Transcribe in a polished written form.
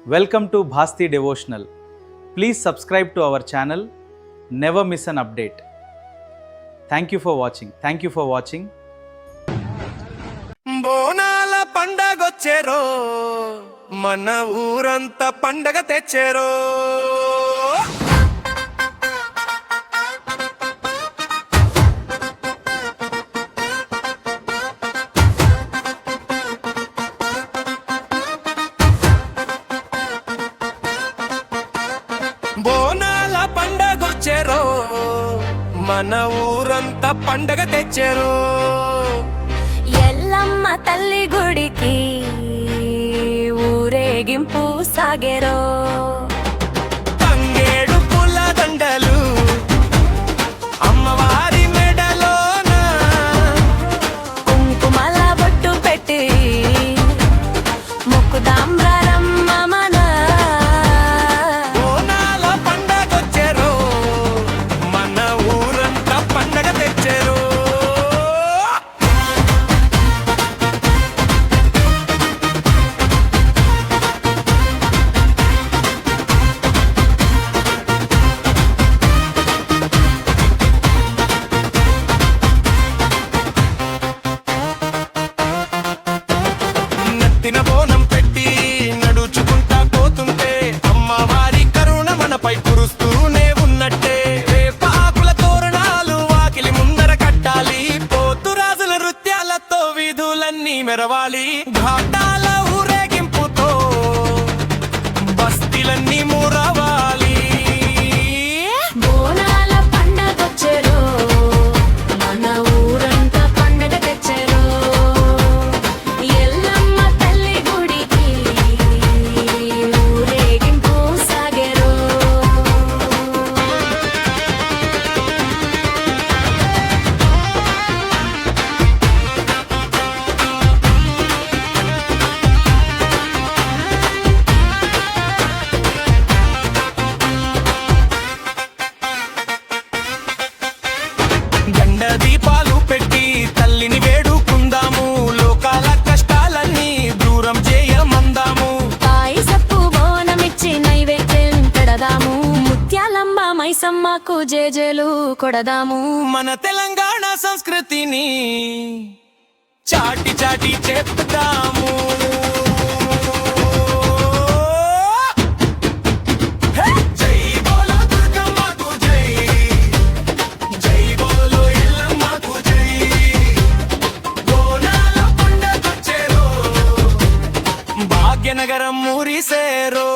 Welcome to Bhasti Devotional. Please subscribe to our channel. Never miss an update. Thank you for watching. Thank you for watching. బోనాల పండగొచ్చేరో మన ఊరంతా పండగ తెచ్చేరో. బోనాల పండగొచ్చేరో మన ఊరంతా పండగ తెచ్చేరో. ఎల్లమ్మ తల్లి గుడికి ఊరేగింపు సాగెరో. తంగేడు పూల దండలు అమ్మవారి మెడలోన కుంకుమల బొట్టు పెట్టి మొక్కుదాం రమ్మన. బోనాల పండగొచ్చేరో మన ఊరంతా పండగ తెచ్చేరో. నెత్తిన బోనం పెట్టి నడుచుకుంటా పోతుంటే అమ్మవారి కరుణ మనపై కురుస్తూనే ఉన్నట్టే. వేపాకుల తోరణాలు వాకిలి ముందర కట్టాలి, పోతురాజుల నృత్యాలతో వీధులన్నీ మెరవాలి. ఘాటాల ఊరేగింపుతో బస్తీలన్నీ మురవాలి. బోనాల పండగొచ్చెరో మన ఊరంతా పండగ తెచ్చెరో. ఎల్లమ్మ తల్లి గుడికి ఊరేగింపు సాగెరో. గండ దీపాలు పెట్టి తల్లిని వేడుకుందాము, లోకాల కష్టాలన్నీ దూరం చేయమందాము. పాయసపు బోనమిచ్చి నైవేద్యం పెడదాము, ముత్యాలమ్మ మైసమ్మకు జేజేలు కొడదాము. మన తెలంగాణ సంస్కృతిని చాటి చాటి చెప్తాము. హే! జై బోలో దుర్గమ్మకు జై, జై బోలో ఎల్లమ్మకు జై. బోనాల పండగొచ్చేరో భాగ్యనగరం మురిసేరో.